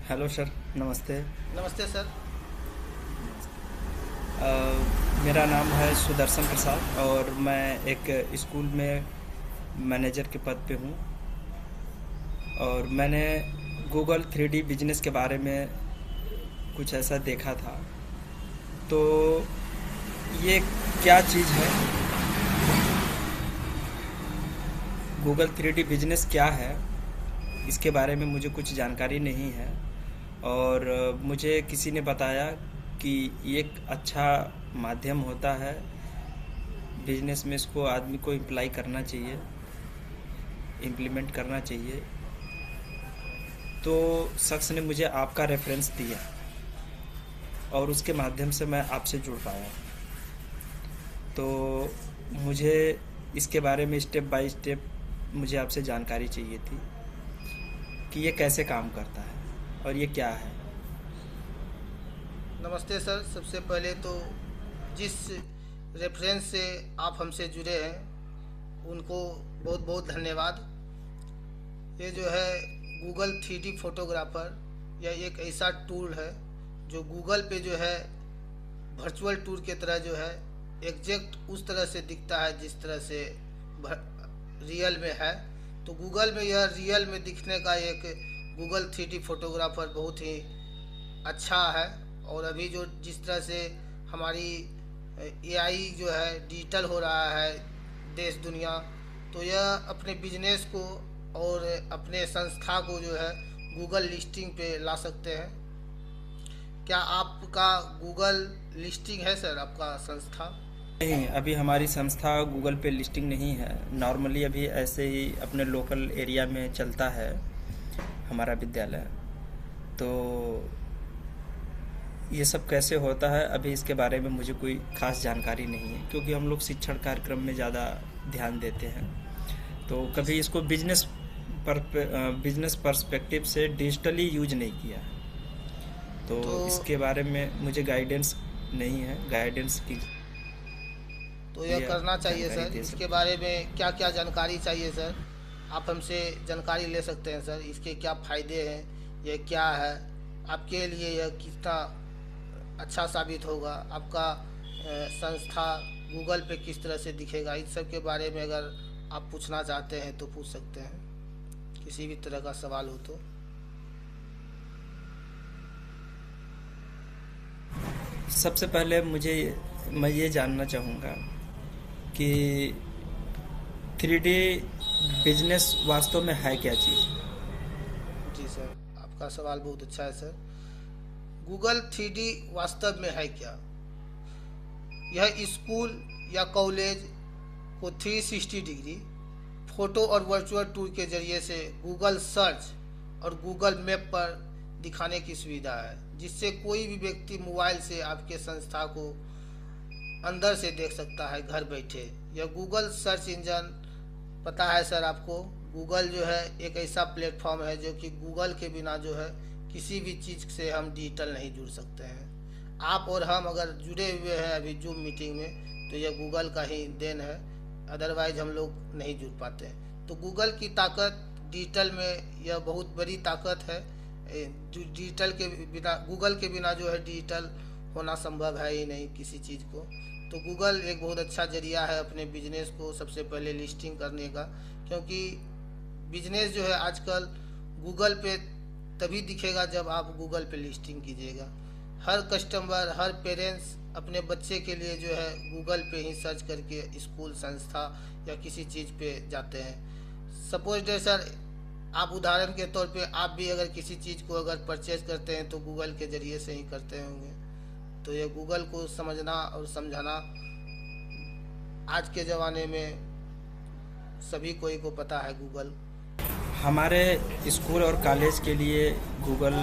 Hello sir, नमस्ते। नमस्ते sir. मेरा नाम है सुदर्शन प्रसाद और मैं एक स्कूल में मैनेजर के पद पे हूँ। और मैंने गूगल 3D बिजनेस के बारे में कुछ ऐसा देखा था। तो ये क्या चीज़ है? गूगल 3D बिजनेस क्या है, इसके बारे में मुझे कुछ जानकारी नहीं है। और मुझे किसी ने बताया कि ये एक अच्छा माध्यम होता है बिजनेस में, इसको आदमी को इम्प्लाई करना चाहिए, इम्प्लीमेंट करना चाहिए। तो शख्स ने मुझे आपका रेफरेंस दिया और उसके माध्यम से मैं आपसे जुड़ पाया। तो मुझे इसके बारे में स्टेप बाय स्टेप मुझे आपसे जानकारी चाहिए थी कि ये कैसे काम करता है और ये क्या है। नमस्ते सर। सबसे पहले तो जिस रेफरेंस से आप हमसे जुड़े हैं उनको बहुत बहुत धन्यवाद। ये जो है गूगल 3D फोटोग्राफर, यह एक ऐसा टूल है जो गूगल पे जो है वर्चुअल टूर के तरह जो है एग्जैक्ट उस तरह से दिखता है जिस तरह से रियल में है। तो गूगल में यह रियल में दिखने का एक गूगल 3D फोटोग्राफर बहुत ही अच्छा है। और अभी जो जिस तरह से हमारी एआई जो है डिजिटल हो रहा है देश दुनिया, तो यह अपने बिजनेस को और अपने संस्था को जो है गूगल लिस्टिंग पे ला सकते हैं। क्या आपका गूगल लिस्टिंग है सर, आपका संस्था? नहीं, अभी हमारी संस्था गूगल पे लिस्टिंग नहीं है। नॉर्मली अभी ऐसे ही अपने लोकल एरिया में चलता है हमारा विद्यालय। तो ये सब कैसे होता है, अभी इसके बारे में मुझे कोई खास जानकारी नहीं है, क्योंकि हम लोग शिक्षण कार्यक्रम में ज़्यादा ध्यान देते हैं। तो कभी इसको बिजनेस पर्सपेक्टिव से डिजिटली यूज नहीं किया। तो तो इसके बारे में मुझे गाइडेंस नहीं है, गाइडेंस की तो यह करना चाहिए जानकारी सर। दे इसके सकते बारे में क्या क्या जानकारी चाहिए सर? आप हमसे जानकारी ले सकते हैं सर। इसके क्या फ़ायदे हैं, यह क्या है, आपके लिए यह कितना अच्छा साबित होगा, आपका संस्था गूगल पे किस तरह से दिखेगा, इस सब के बारे में अगर आप पूछना चाहते हैं तो पूछ सकते हैं, किसी भी तरह का सवाल हो तो। सबसे पहले मैं ये जानना चाहूँगा कि 3D बिजनेस वास्तव में है क्या चीज़? जी सर, आपका सवाल बहुत अच्छा है सर। गूगल 3D वास्तव में है क्या? यह स्कूल या कॉलेज को 360 डिग्री फोटो और वर्चुअल टूर के जरिए से गूगल सर्च और गूगल मैप पर दिखाने की सुविधा है, जिससे कोई भी व्यक्ति मोबाइल से आपके संस्था को अंदर से देख सकता है घर बैठे। यह गूगल सर्च इंजन, पता है सर आपको, गूगल जो है एक ऐसा प्लेटफॉर्म है जो कि गूगल के बिना जो है किसी भी चीज़ से हम डिजिटल नहीं जुड़ सकते हैं। आप और हम अगर जुड़े हुए हैं अभी जूम मीटिंग में, तो यह गूगल का ही देन है, अदरवाइज हम लोग नहीं जुड़ पाते हैं। तो गूगल की ताकत डिजिटल में यह बहुत बड़ी ताकत है। डिजिटल के बिना, गूगल के बिना जो है डिजिटल होना संभव है ही नहीं किसी चीज़ को। तो गूगल एक बहुत अच्छा जरिया है अपने बिजनेस को सबसे पहले लिस्टिंग करने का, क्योंकि बिजनेस जो है आजकल गूगल पे तभी दिखेगा जब आप गूगल पे लिस्टिंग कीजिएगा। हर कस्टमर, हर पेरेंट्स अपने बच्चे के लिए जो है गूगल पे ही सर्च करके स्कूल, संस्था या किसी चीज़ पे जाते हैं। सपोज डे सर, आप उदाहरण के तौर पे आप भी अगर किसी चीज़ को अगर परचेज करते हैं तो गूगल के ज़रिए से ही करते होंगे। तो ये गूगल को समझना और समझाना आज के ज़माने में सभी कोई को पता है गूगल। हमारे स्कूल और कॉलेज के लिए गूगल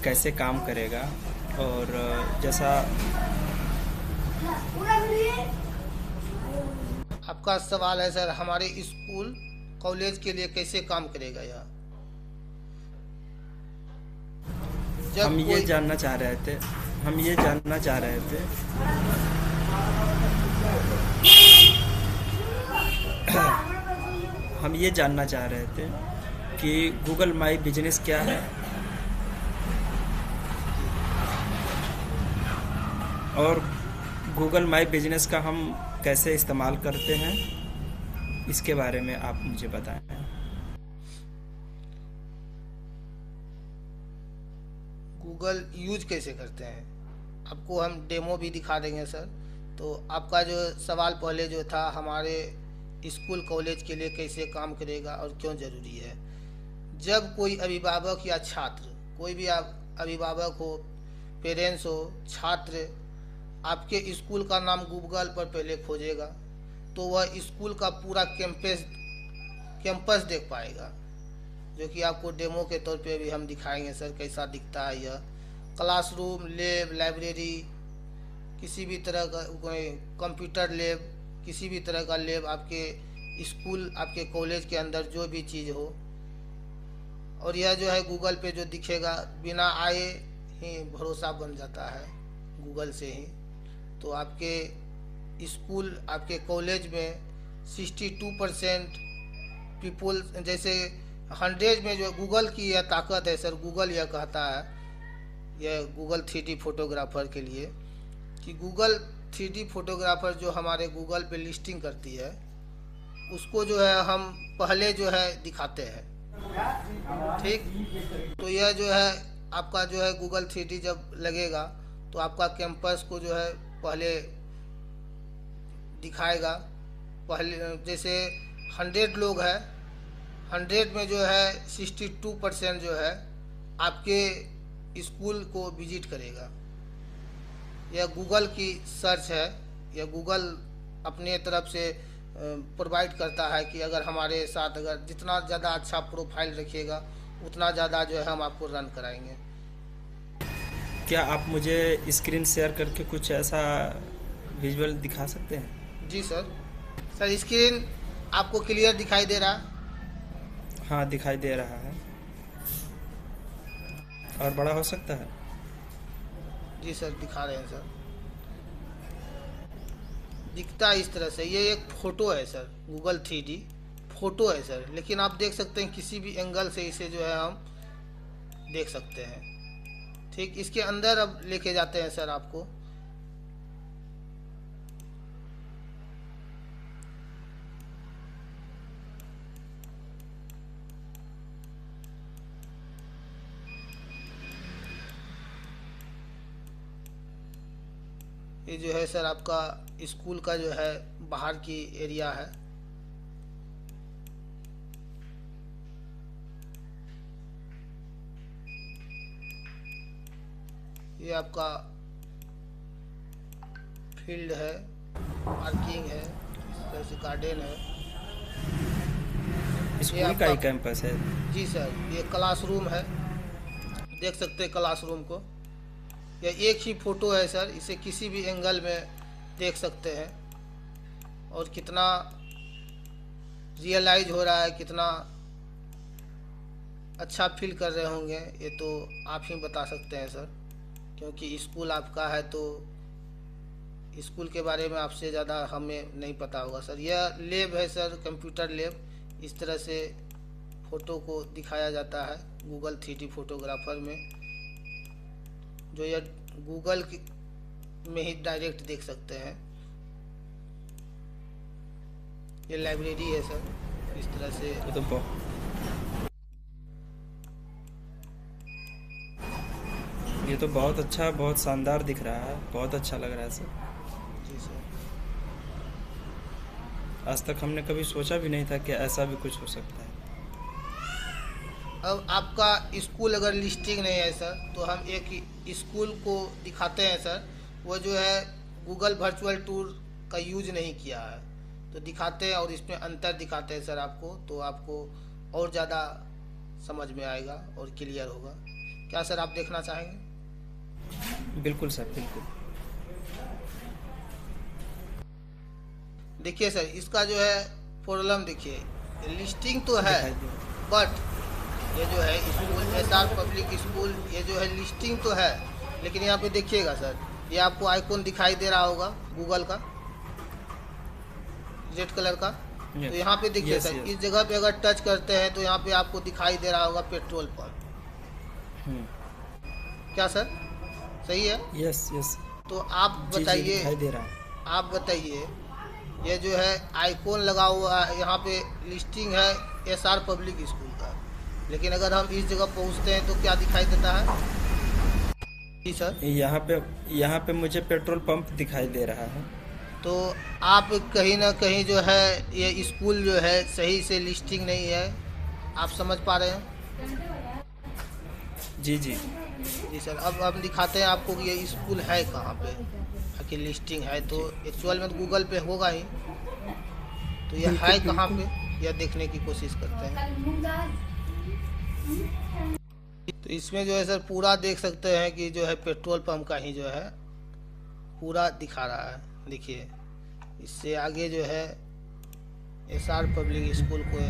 कैसे काम करेगा, और जैसा आपका सवाल है सर, हमारे स्कूल कॉलेज के लिए कैसे काम करेगा यह? हम जब ये कोई जानना चाह रहे थे हम ये जानना चाह रहे थे हम ये जानना चाह रहे थे कि गूगल माई बिजनेस क्या है और गूगल माई बिजनेस का हम कैसे इस्तेमाल करते हैं, इसके बारे में आप मुझे बताएं। गूगल यूज कैसे करते हैं आपको हम डेमो भी दिखा देंगे सर। तो आपका जो सवाल पहले जो था हमारे स्कूल कॉलेज के लिए कैसे काम करेगा और क्यों ज़रूरी है। जब कोई अभिभावक या छात्र, कोई भी आप अभिभावक हो, पेरेंट्स हो, छात्र आपके स्कूल का नाम गूगल पर पहले खोजेगा तो वह स्कूल का पूरा कैंपस देख पाएगा, जो कि आपको डेमो के तौर पे भी हम दिखाएंगे सर कैसा दिखता है यह। क्लासरूम, लैब, लाइब्रेरी, किसी भी तरह का कोई कंप्यूटर लैब, किसी भी तरह का लैब आपके स्कूल, आपके कॉलेज के अंदर जो भी चीज़ हो, और यह जो है गूगल पे जो दिखेगा बिना आए ही भरोसा बन जाता है गूगल से ही। तो आपके स्कूल, आपके कॉलेज में 62% पीपल, जैसे 100 में जो गूगल की यह ताकत है सर, गूगल यह कहता है, यह गूगल 3D फोटोग्राफर के लिए, कि गूगल 3D फोटोग्राफर जो हमारे गूगल पे लिस्टिंग करती है उसको जो है हम पहले जो है दिखाते हैं। ठीक, तो यह जो है आपका जो है गूगल 3D जब लगेगा तो आपका कैंपस को जो है पहले दिखाएगा। पहले जैसे 100 लोग हैं, 100 में जो है 62% जो है आपके स्कूल को विजिट करेगा। यह गूगल की सर्च है, यह गूगल अपने तरफ से प्रोवाइड करता है कि अगर हमारे साथ अगर जितना ज़्यादा अच्छा प्रोफाइल रखिएगा उतना ज़्यादा जो है हम आपको रन कराएंगे। क्या आप मुझे स्क्रीन शेयर करके कुछ ऐसा विजुअल दिखा सकते हैं? जी सर। सर स्क्रीन आपको क्लियर दिखाई दे रहा है? हाँ, दिखाई दे रहा है। और बड़ा हो सकता है? जी सर, दिखा रहे हैं सर। दिखता है इस तरह से। ये एक फ़ोटो है सर, गूगल 3D फ़ोटो है सर, लेकिन आप देख सकते हैं किसी भी एंगल से इसे जो है हम देख सकते हैं। ठीक, इसके अंदर अब लेके जाते हैं सर आपको। ये जो है सर आपका स्कूल का जो है बाहर की एरिया है। ये आपका फील्ड है, पार्किंग है, इस तरह से गार्डन है। स्कूल का ही कैंपस है? जी सर, ये क्लासरूम है, देख सकते हैं क्लासरूम को। यह एक ही फ़ोटो है सर, इसे किसी भी एंगल में देख सकते हैं। और कितना रियलाइज हो रहा है, कितना अच्छा फील कर रहे होंगे ये तो आप ही बता सकते हैं सर, क्योंकि स्कूल आपका है तो स्कूल के बारे में आपसे ज़्यादा हमें नहीं पता होगा सर। यह लैब है सर, कंप्यूटर लैब। इस तरह से फ़ोटो को दिखाया जाता है गूगल 3D फोटोग्राफर में, जो यह गूगल में ही डायरेक्ट देख सकते हैं। ये लाइब्रेरी है सर, इस तरह से। ये तो बहुत अच्छा, बहुत शानदार दिख रहा है, बहुत अच्छा लग रहा है सर। जी सर। आज तक हमने कभी सोचा भी नहीं था कि ऐसा भी कुछ हो सकता है। अब आपका स्कूल अगर लिस्टिंग नहीं है सर तो हम एक स्कूल को दिखाते हैं सर, वो जो है गूगल वर्चुअल टूर का यूज नहीं किया है तो दिखाते हैं और इसमें अंतर दिखाते हैं सर आपको, तो आपको और ज़्यादा समझ में आएगा और क्लियर होगा। क्या सर आप देखना चाहेंगे? बिल्कुल सर, बिल्कुल। देखिए सर, इसका जो है प्रॉब्लम देखिए, लिस्टिंग तो है बट ये जो है स्कूल SR पब्लिक स्कूल, ये जो है लिस्टिंग तो है, लेकिन यहाँ पे देखिएगा सर, ये आपको आइकॉन दिखाई दे रहा होगा गूगल का, रेड कलर का। तो यहाँ पे देखिए सर, इस जगह पे अगर टच करते हैं तो यहाँ पे आपको दिखाई दे रहा होगा पेट्रोल पंप। क्या सर, सही है? Yes yes. तो आप जी जी, बताइए, दिखाई दे रहा है। आप बताइए, ये जो है आइकॉन लगा हुआ है यहाँ पे, लिस्टिंग है एसआर पब्लिक स्कूल का, लेकिन अगर हम इस जगह पहुँचते हैं तो क्या दिखाई देता है? जी सर। यहाँ पे मुझे पेट्रोल पंप दिखाई दे रहा है। तो आप कहीं ना कहीं जो है ये स्कूल जो है सही से लिस्टिंग नहीं है, आप समझ पा रहे हैं? जी जी। जी सर, अब हम दिखाते हैं आपको कि ये स्कूल है कहाँ पे, आखिर लिस्टिंग है तो जी एक्चुअल में तो गूगल पे होगा ही, तो ये बिल्कुल है कहाँ बिल्कुल। पे यह देखने की कोशिश करते हैं। तो इसमें जो है सर पूरा देख सकते हैं कि जो है पेट्रोल पंप का ही जो है पूरा दिखा रहा है। देखिए, इससे आगे जो है एसआर पब्लिक स्कूल के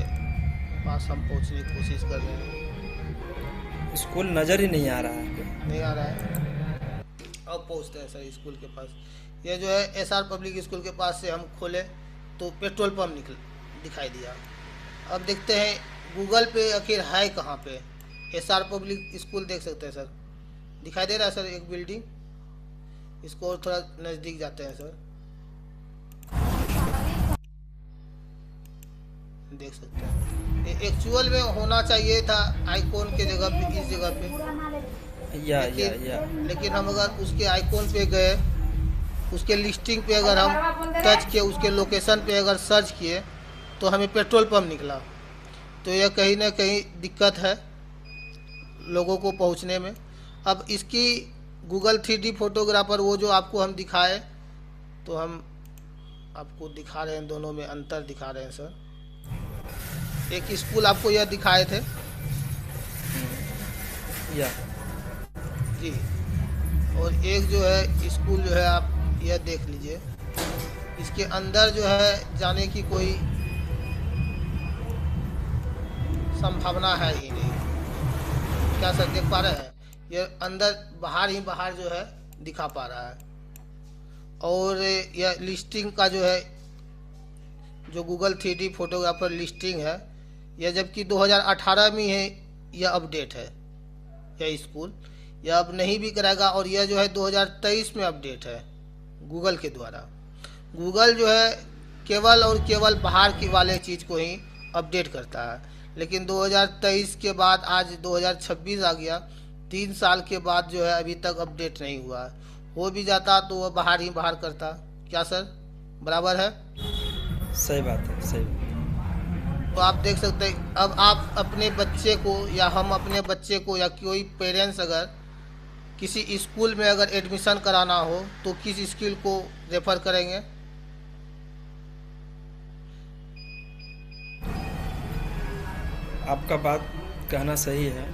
पास हम पहुंचने की कोशिश कर रहे हैं। स्कूल नज़र ही नहीं आ रहा है। नहीं आ रहा है, अब पहुंचते हैं सर स्कूल के पास। ये जो है एसआर पब्लिक स्कूल के पास से हम खोले तो पेट्रोल पंप निकल दिखाई दिया। अब देखते हैं गूगल पे आखिर है कहाँ पे। एसआर पब्लिक स्कूल देख सकते हैं सर, दिखाई दे रहा है सर एक बिल्डिंग, इसको और थोड़ा नज़दीक जाते हैं सर, देख सकते हैं। एक्चुअल में होना चाहिए था आइकॉन के जगह पे, इस जगह पे, लेकिन हम अगर उसके आइकॉन पे गए, उसके लिस्टिंग पे अगर हम टच किए, उसके लोकेशन पे अगर सर्च किए तो हमें पेट्रोल पंप निकला। तो यह कहीं ना कहीं दिक्कत है लोगों को पहुंचने में। अब इसकी गूगल 3D फोटोग्राफर वो जो आपको हम दिखाए, तो हम आपको दिखा रहे हैं, दोनों में अंतर दिखा रहे हैं सर। एक स्कूल आपको यह दिखाए थे या जी, और एक जो है स्कूल जो है आप यह देख लीजिए, इसके अंदर जो है जाने की कोई संभावना है ही नहीं। क्या सर देख पा रहे हैं? ये अंदर बाहर ही बाहर जो है दिखा पा रहा है। और यह लिस्टिंग का जो है, जो गूगल 3D फोटोग्राफर लिस्टिंग है, यह जबकि 2018 में है, यह अपडेट है। यह स्कूल यह अब नहीं भी कराएगा, और यह जो है 2023 में अपडेट है गूगल के द्वारा। गूगल जो है केवल और केवल बाहर की वाले चीज़ को ही अपडेट करता है, लेकिन 2023 के बाद आज 2026 आ गया, 3 साल के बाद जो है अभी तक अपडेट नहीं हुआ। हो भी जाता तो वह बाहर ही बाहर करता। क्या सर बराबर है? सही बात है, सही बात है। तो आप देख सकते हैं, अब आप अपने बच्चे को या हम अपने बच्चे को या कोई पेरेंट्स अगर किसी स्कूल में अगर एडमिशन कराना हो तो किस स्कूल को रेफर करेंगे? आपका बात कहना सही है,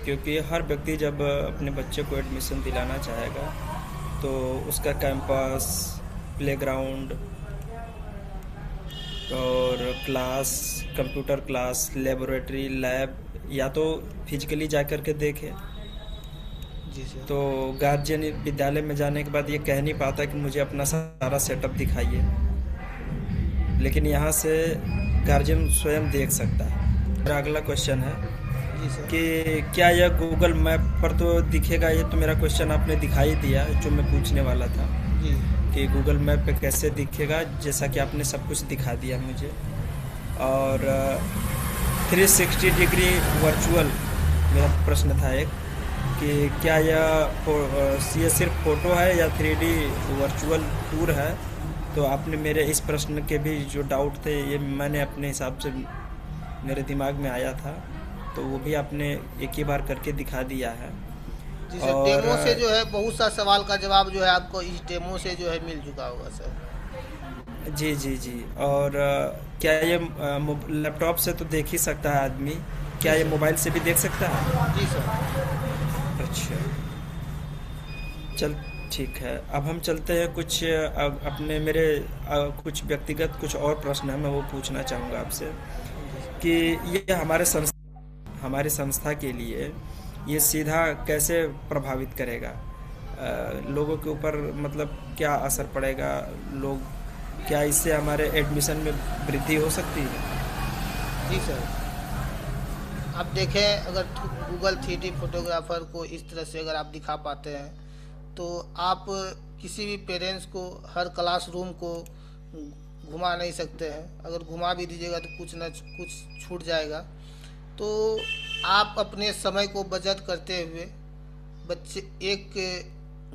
क्योंकि हर व्यक्ति जब अपने बच्चे को एडमिशन दिलाना चाहेगा तो उसका कैंपस, प्लेग्राउंड और class, computer class, laboratory, lab, या तो फिजिकली जा कर के देखे। जी सर। तो गार्जियन विद्यालय में जाने के बाद ये कह नहीं पाता कि मुझे अपना सारा सेटअप दिखाइए, लेकिन यहाँ से गार्जियन स्वयं देख सकता है। मेरा अगला क्वेश्चन है जी सर। कि क्या यह गूगल मैप पर तो दिखेगा? ये तो मेरा क्वेश्चन आपने दिखाई दिया जो मैं पूछने वाला था जी कि गूगल मैप पे कैसे दिखेगा, जैसा कि आपने सब कुछ दिखा दिया मुझे। और 360 डिग्री वर्चुअल, मेरा प्रश्न था एक, कि क्या ये सिर्फ फ़ोटो है या 3D वर्चुअल टूर है? तो आपने मेरे इस प्रश्न के भी जो डाउट थे, ये मैंने अपने हिसाब से, मेरे दिमाग में आया था, तो वो भी आपने एक ही बार करके दिखा दिया है। जी सर, डेमो से जो है बहुत सा सवाल का जवाब जो है आपको इस डेमो से जो है मिल चुका होगा सर। जी जी जी। और क्या ये लैपटॉप से तो देख ही सकता है आदमी, क्या ये मोबाइल से भी देख सकता है? जी सर। अच्छा, चल ठीक है। अब हम चलते हैं कुछ अपने मेरे कुछ व्यक्तिगत कुछ और प्रश्न है, मैं वो पूछना चाहूँगा आपसे कि ये हमारे संस्था के लिए ये सीधा कैसे प्रभावित करेगा लोगों के ऊपर, मतलब क्या असर पड़ेगा? लोग, क्या इससे हमारे एडमिशन में वृद्धि हो सकती है? जी सर, आप देखें अगर गूगल 3D फोटोग्राफर को इस तरह से अगर आप दिखा पाते हैं तो आप किसी भी पेरेंट्स को हर क्लासरूम को घुमा नहीं सकते हैं। अगर घुमा भी दीजिएगा तो कुछ न कुछ छूट जाएगा। तो आप अपने समय को बचत करते हुए बच्चे एक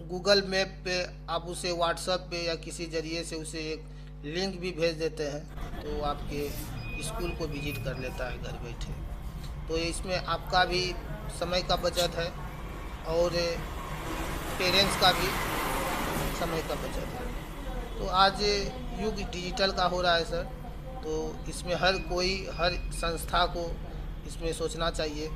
गूगल मैप पे आप उसे व्हाट्सएप पे या किसी ज़रिए से उसे एक लिंक भी भेज देते हैं, तो आपके स्कूल को विजिट कर लेता है घर बैठे। तो इसमें आपका भी समय का बचत है और पेरेंट्स का भी समय का बचत है। तो आज युग डिजिटल का हो रहा है सर, तो इसमें हर कोई, हर संस्था को इसमें सोचना चाहिए।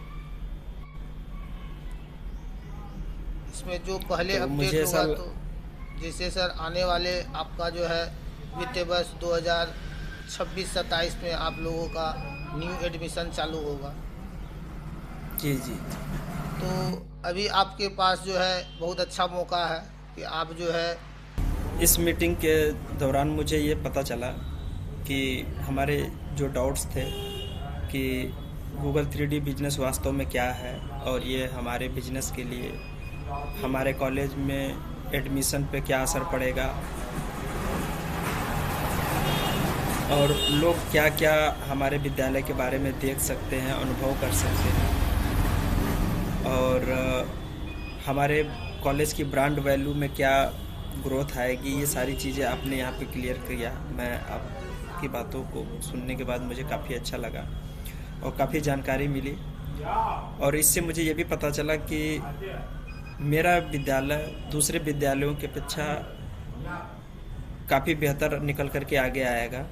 इसमें जो पहले तो अपडेट मुझे होगा, ऐसा तो जैसे सर आने वाले आपका जो है वित्तीय वर्ष 2026-27 में आप लोगों का न्यू एडमिशन चालू होगा। जी जी। तो अभी आपके पास जो है बहुत अच्छा मौका है कि आप जो है इस मीटिंग के दौरान मुझे ये पता चला कि हमारे जो डाउट्स थे कि गूगल 3D बिजनेस वास्तव में क्या है और ये हमारे बिजनेस के लिए हमारे कॉलेज में एडमिशन पे क्या असर पड़ेगा और लोग क्या क्या हमारे विद्यालय के बारे में देख सकते हैं, अनुभव कर सकते हैं और हमारे कॉलेज की ब्रांड वैल्यू में क्या ग्रोथ आएगी, ये सारी चीज़ें आपने यहाँ पे क्लियर किया। मैं आपकी बातों को सुनने के बाद मुझे काफ़ी अच्छा लगा और काफ़ी जानकारी मिली और इससे मुझे ये भी पता चला कि मेरा विद्यालय दूसरे विद्यालयों की अपेक्षा काफ़ी बेहतर निकल कर के आगे आएगा।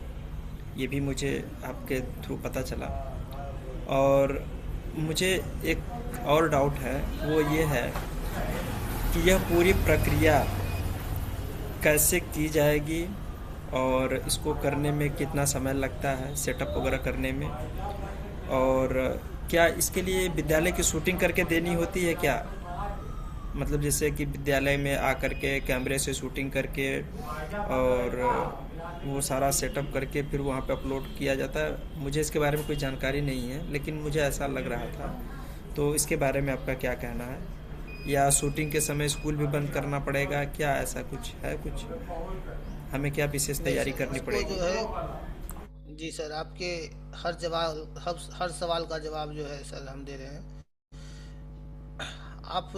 ये भी मुझे आपके थ्रू पता चला। और मुझे एक और डाउट है, वो ये है कि यह पूरी प्रक्रिया कैसे की जाएगी और इसको करने में कितना समय लगता है, सेटअप वगैरह करने में, और क्या इसके लिए विद्यालय की शूटिंग करके देनी होती है क्या? मतलब जैसे कि विद्यालय में आकर के कैमरे से शूटिंग करके और वो सारा सेटअप करके फिर वहाँ पे अपलोड किया जाता है। मुझे इसके बारे में कोई जानकारी नहीं है, लेकिन मुझे ऐसा लग रहा था। तो इसके बारे में आपका क्या कहना है? या शूटिंग के समय स्कूल भी बंद करना पड़ेगा क्या? ऐसा कुछ है? कुछ हमें क्या विशेष तैयारी करनी इसको पड़ेगी? जो है, जी सर, आपके हर सवाल का जवाब जो है सर हम दे रहे हैं। आप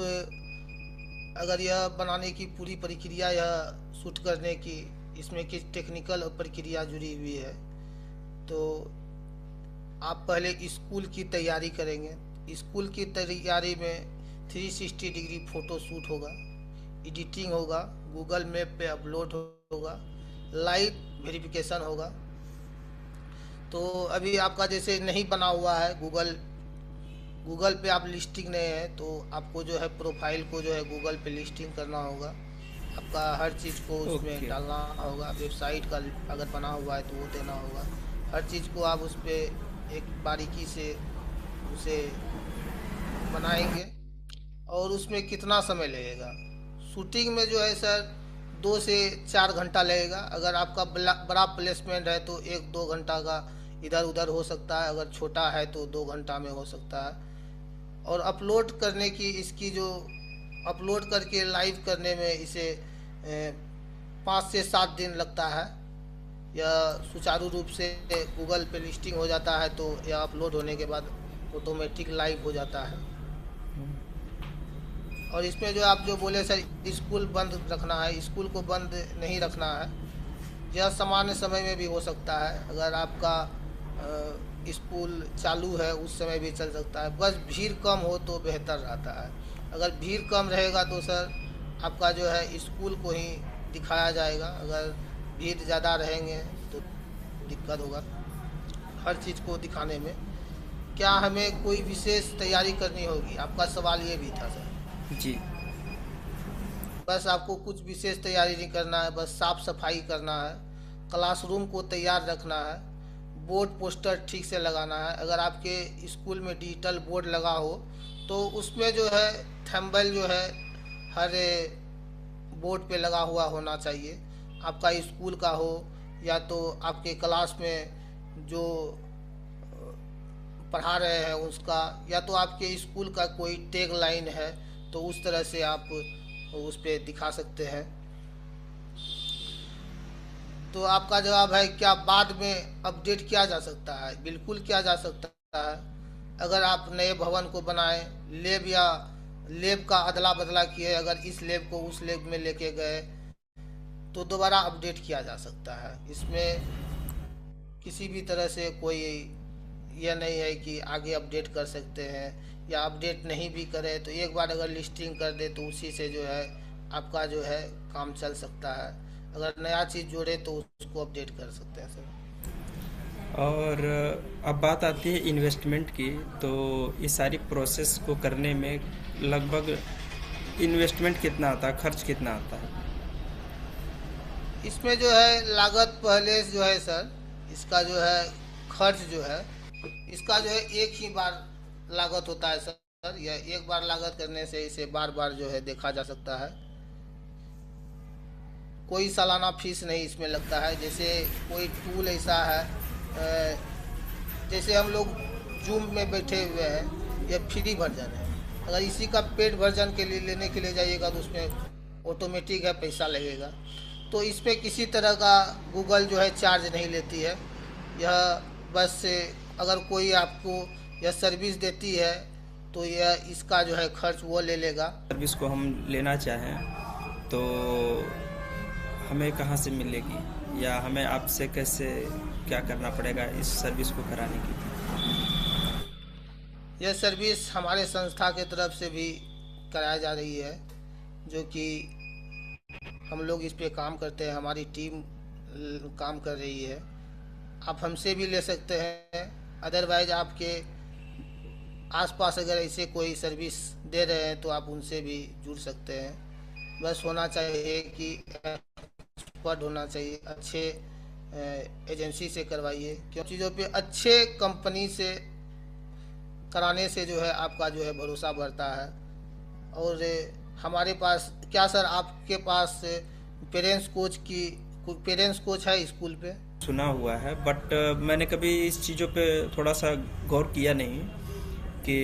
अगर यह बनाने की पूरी प्रक्रिया या शूट करने की, इसमें किस टेक्निकल प्रक्रिया जुड़ी हुई है, तो आप पहले स्कूल की तैयारी करेंगे। स्कूल की तैयारी में 360 डिग्री फ़ोटो शूट होगा, एडिटिंग होगा, गूगल मैप पे अपलोड होगा, लाइव वेरिफिकेशन होगा। तो अभी आपका जैसे नहीं बना हुआ है गूगल पे आप लिस्टिंग नहीं है, तो आपको जो है प्रोफाइल को जो है गूगल पे लिस्टिंग करना होगा। आपका हर चीज़ को उसमें ओके। डालना होगा। वेबसाइट का अगर बना हुआ है तो वो देना होगा। हर चीज़ को आप उस पर एक बारीकी से उसे बनाएंगे। और उसमें कितना समय लगेगा? शूटिंग में जो है सर 2 से 4 घंटा लगेगा। अगर आपका बड़ा प्लेसमेंट है तो 1-2 घंटा का इधर उधर हो सकता है, अगर छोटा है तो 2 घंटा में हो सकता है। और अपलोड करने की, इसकी जो अपलोड करके लाइव करने में इसे 5 से 7 दिन लगता है। यह सुचारू रूप से गूगल पे लिस्टिंग हो जाता है तो यह अपलोड होने के बाद ऑटोमेटिक लाइव हो जाता है। और इसमें जो आप जो बोले सर स्कूल बंद रखना है, स्कूल को बंद नहीं रखना है। यह सामान्य समय में भी हो सकता है। अगर आपका स्कूल चालू है उस समय भी चल सकता है, बस भीड़ कम हो तो बेहतर रहता है। अगर भीड़ कम रहेगा तो सर आपका जो है स्कूल को ही दिखाया जाएगा। अगर भीड़ ज़्यादा रहेंगे तो दिक्कत होगा हर चीज़ को दिखाने में। क्या हमें कोई विशेष तैयारी करनी होगी? आपका सवाल ये भी था सर। जी। बस आपको कुछ विशेष तैयारी नहीं करना है, बस साफ सफाई करना है, क्लासरूम को तैयार रखना है, बोर्ड पोस्टर ठीक से लगाना है। अगर आपके स्कूल में डिजिटल बोर्ड लगा हो तो उसमें जो है थंबनेल जो है हर बोर्ड पे लगा हुआ होना चाहिए। आपका स्कूल का हो या तो आपके क्लास में जो पढ़ा रहे हैं उसका, या तो आपके स्कूल का कोई टैग लाइन है तो उस तरह से आप उस पर दिखा सकते हैं। तो आपका जवाब है क्या बाद में अपडेट किया जा सकता है? बिल्कुल किया जा सकता है। अगर आप नए भवन को बनाए, लेब या लेब का अदला बदला किए, अगर इस लेब को उस लेब में लेके गए तो दोबारा अपडेट किया जा सकता है। इसमें किसी भी तरह से कोई यह नहीं है कि आगे अपडेट कर सकते हैं या अपडेट नहीं भी करें तो एक बार अगर लिस्टिंग कर दे तो उसी से जो है आपका जो है काम चल सकता है। अगर नया चीज़ जोड़े तो उसको अपडेट कर सकते हैं सर। और अब बात आती है इन्वेस्टमेंट की, तो इस सारी प्रोसेस को करने में लगभग इन्वेस्टमेंट कितना आता है, खर्च कितना आता है? इसमें जो है लागत पहले जो है सर, इसका जो है खर्च जो है, इसका जो है एक ही बार लागत होता है सर। यह एक बार लागत करने से इसे बार बार जो है देखा जा सकता है। कोई सालाना फीस नहीं इसमें लगता है। जैसे कोई टूल ऐसा है, जैसे हम लोग जूम में बैठे हुए हैं, यह फ्री वर्जन है। अगर इसी का पेड वर्जन के लिए लेने के लिए जाइएगा तो उसमें ऑटोमेटिक है पैसा लगेगा। तो इस पर किसी तरह का गूगल जो है चार्ज नहीं लेती है। यह बस अगर कोई आपको यह सर्विस देती है तो यह इसका जो है खर्च वो ले लेगा। सर्विस को हम लेना चाहें तो हमें कहाँ से मिलेगी, या हमें आपसे कैसे क्या करना पड़ेगा इस सर्विस को कराने के लिए? यह सर्विस हमारे संस्था के तरफ से भी कराई जा रही है, जो कि हम लोग इस पे काम करते हैं, हमारी टीम काम कर रही है। आप हमसे भी ले सकते हैं, अदरवाइज आपके आसपास अगर ऐसे कोई सर्विस दे रहे हैं तो आप उनसे भी जुड़ सकते हैं। बस होना चाहिए कि एक्सपर्ट होना चाहिए, अच्छे एजेंसी से करवाइए। क्यों चीज़ों पे अच्छे कंपनी से कराने से जो है आपका जो है भरोसा बढ़ता है। और हमारे पास क्या सर, आपके पास पेरेंट्स कोच है स्कूल पे? सुना हुआ है, बट मैंने कभी इस चीज़ों पे थोड़ा सा गौर किया नहीं कि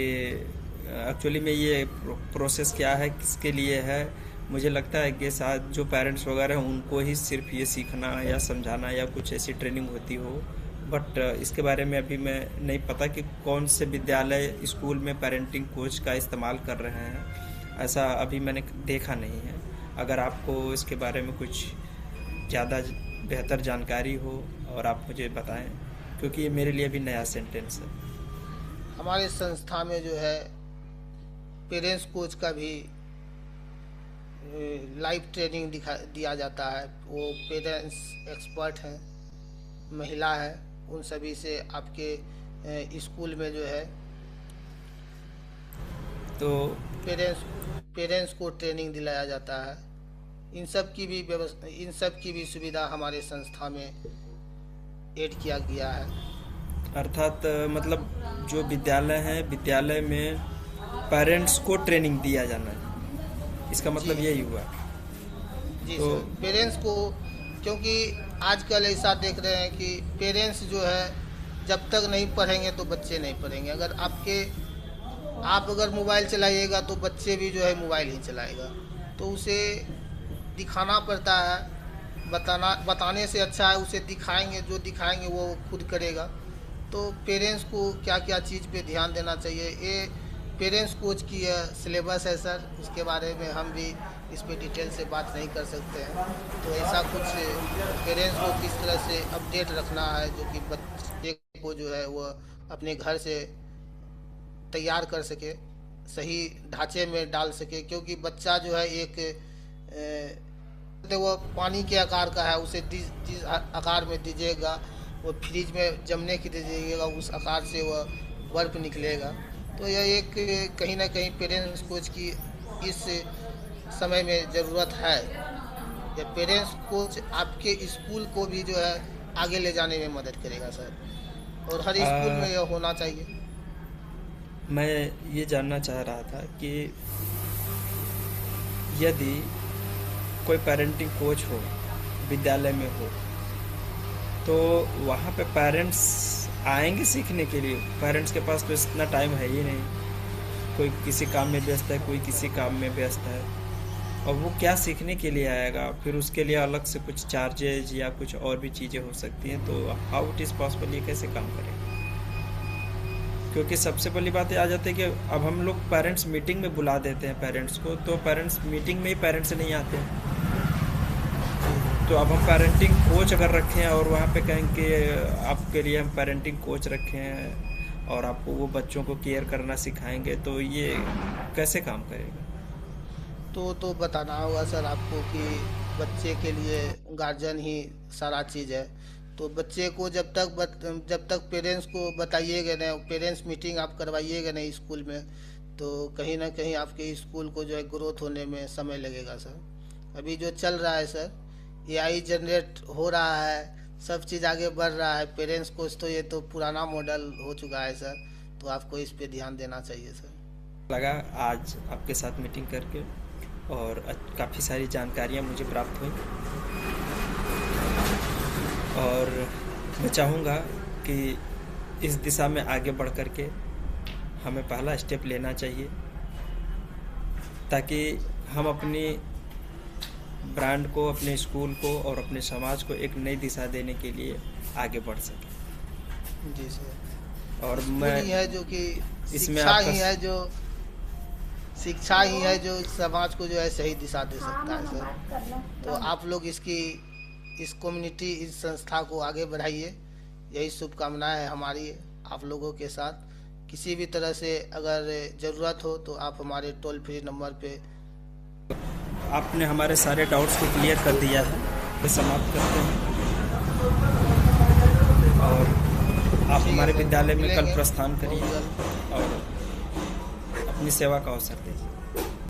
एक्चुअली में ये प्रोसेस क्या है, किसके लिए है। मुझे लगता है कि शायद जो पेरेंट्स वगैरह हैं उनको ही सिर्फ ये सीखना या समझाना या कुछ ऐसी ट्रेनिंग होती हो, बट इसके बारे में अभी मैं नहीं पता कि कौन से विद्यालय स्कूल में पेरेंटिंग कोच का इस्तेमाल कर रहे हैं। ऐसा अभी मैंने देखा नहीं है। अगर आपको इसके बारे में कुछ ज़्यादा बेहतर जानकारी हो और आप मुझे बताएं, क्योंकि ये मेरे लिए भी नया सेंटेंस है। हमारे संस्था में जो है पेरेंट्स कोच का भी लाइव ट्रेनिंग दिया जाता है। वो पेरेंट्स एक्सपर्ट हैं, महिला है, उन सभी से आपके स्कूल में जो है तो पेरेंट्स को ट्रेनिंग दिलाया जाता है। इन सब की भी सुविधा हमारे संस्था में ऐड किया गया है। अर्थात मतलब जो विद्यालय है, विद्यालय में पेरेंट्स को ट्रेनिंग दिया जाना है, इसका मतलब यही हुआ। जी तो सर, पेरेंट्स को, क्योंकि आजकल ऐसा देख रहे हैं कि पेरेंट्स जो है जब तक नहीं पढ़ेंगे तो बच्चे नहीं पढ़ेंगे। अगर आप अगर मोबाइल चलाइएगा तो बच्चे भी जो है मोबाइल ही चलाएगा। तो उसे दिखाना पड़ता है, बताने से अच्छा है उसे दिखाएंगे, जो दिखाएंगे वो खुद करेगा। तो पेरेंट्स को क्या क्या चीज़ पे ध्यान देना चाहिए, ये पेरेंट्स कोच की सिलेबस है सर। उसके बारे में हम भी इस पे डिटेल से बात नहीं कर सकते हैं। तो ऐसा कुछ पेरेंट्स को किस तरह से अपडेट रखना है जो कि बच्चे को जो है वो अपने घर से तैयार कर सके, सही ढांचे में डाल सके। क्योंकि बच्चा जो है एक वो पानी के आकार का है, उसे जिस आकार में दीजिएगा, वो फ्रिज में जमने की दीजिएगा, उस आकार से वह बर्फ निकलेगा। तो यह एक कहीं ना कहीं पेरेंट्स कोच की इस समय में ज़रूरत है। यह पेरेंट्स कोच आपके स्कूल को भी जो है आगे ले जाने में मदद करेगा सर, और हर स्कूल में यह होना चाहिए। मैं ये जानना चाह रहा था कि यदि कोई पेरेंटिंग कोच हो, विद्यालय में हो, तो वहाँ पे पेरेंट्स आएंगे सीखने के लिए? पेरेंट्स के पास तो इतना टाइम है ही नहीं, कोई किसी काम में व्यस्त है, कोई किसी काम में व्यस्त है। और वो क्या सीखने के लिए आएगा, फिर उसके लिए अलग से कुछ चार्जेज या कुछ और भी चीज़ें हो सकती हैं, तो हाउ इट इज़ पॉसिबल, ये कैसे काम करेगा? क्योंकि सबसे पहली बात ये आ जाती है कि अब हम लोग पेरेंट्स मीटिंग में बुला देते हैं पेरेंट्स को, तो पेरेंट्स मीटिंग में ही पेरेंट्स नहीं आते हैं। तो अब हम पेरेंटिंग कोच अगर रखें और वहाँ पे कहें कि आपके लिए हम पेरेंटिंग कोच रखे हैं और आपको वो बच्चों को केयर करना सिखाएंगे, तो ये कैसे काम करेगा? तो बताना होगा सर आपको कि बच्चे के लिए गार्जियन ही सारा चीज़ है। तो बच्चे को जब तक पेरेंट्स को बताइएगा नहीं, पेरेंट्स मीटिंग आप करवाइएगा नहीं स्कूल में, तो कहीं ना कहीं आपके स्कूल को जो है ग्रोथ होने में समय लगेगा सर। अभी जो चल रहा है सर, एआई जनरेट हो रहा है, सब चीज़ आगे बढ़ रहा है, पेरेंट्स को तो ये तो पुराना मॉडल हो चुका है सर, तो आपको इस पे ध्यान देना चाहिए सर। लगा आज आपके साथ मीटिंग करके, और काफ़ी सारी जानकारियाँ मुझे प्राप्त हुई, और मैं चाहूँगा कि इस दिशा में आगे बढ़ कर के हमें पहला स्टेप लेना चाहिए, ताकि हम अपनी ब्रांड को, अपने स्कूल को और अपने समाज को एक नई दिशा देने के लिए आगे बढ़ सकें। जी सर। और स्कूल मैं ही है जो कि इसमें शिक्षा ही है जो समाज को जो है सही दिशा दे सकता है सर। तो आप लोग इस कम्युनिटी, इस संस्था को आगे बढ़ाइए, यही शुभकामनाएं है हमारी आप लोगों के साथ। किसी भी तरह से अगर ज़रूरत हो तो आप हमारे टोल फ्री नंबर पे। आपने हमारे सारे डाउट्स को क्लियर कर दिया है, तो समाप्त करते हैं, और आप हमारे विद्यालय में कल प्रस्थान करिए और अपनी सेवा का अवसर दें।